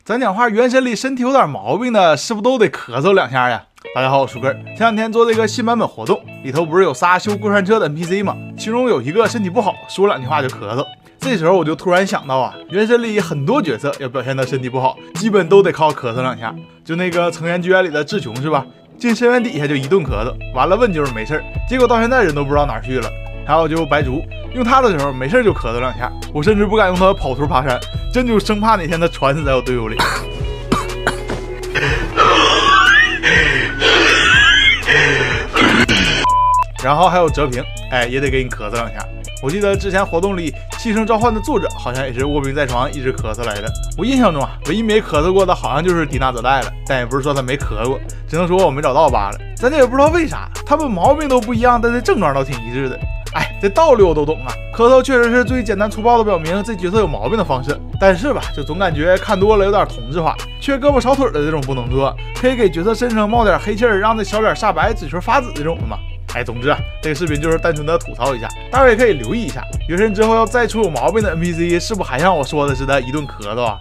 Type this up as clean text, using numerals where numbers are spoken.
咱讲话原神里身体有点毛病的，是不是都得咳嗽2下呀？大家好，我是舒哥。前两天做这个新版本活动，里头不是有仨修过山车的 NPC 吗？其中有一个身体不好，说2句话就咳嗽。这时候我就突然想到啊，原神里很多角色要表现的身体不好，基本都得靠咳嗽2下。就那个成员剧院里的志琼是吧？进深渊底下就一顿咳嗽，完了问就是没事，结果到现在人都不知道哪儿去了。还有就白竹，用他的时候没事就咳嗽2下，我甚至不敢用他跑图爬山，真就生怕哪天他传死在我队友里。然后还有哲平，也得给你咳嗽2下。我记得之前活动里寄生召唤的作者好像也是卧病在床一直咳嗽来的。我印象中啊，唯一没咳嗽过的好像就是迪娜泽代了，但也不是说他没咳过，只能说我没找到罢了。咱这也不知道为啥，他们毛病都不一样，但是症状倒挺一致的。这道理我都懂啊，咳嗽确实是最简单粗暴的表明这角色有毛病的方式，但是吧，就总感觉看多了有点同质化，缺胳膊少腿的这种不能做，可以给角色身上冒点黑气儿，让这小脸煞白、嘴唇发紫这种的嘛。总之啊，这个视频就是单纯的吐槽一下，大家也可以留意一下，原神之后要再出有毛病的 NPC， 是不是还像我说的似的一顿咳嗽啊？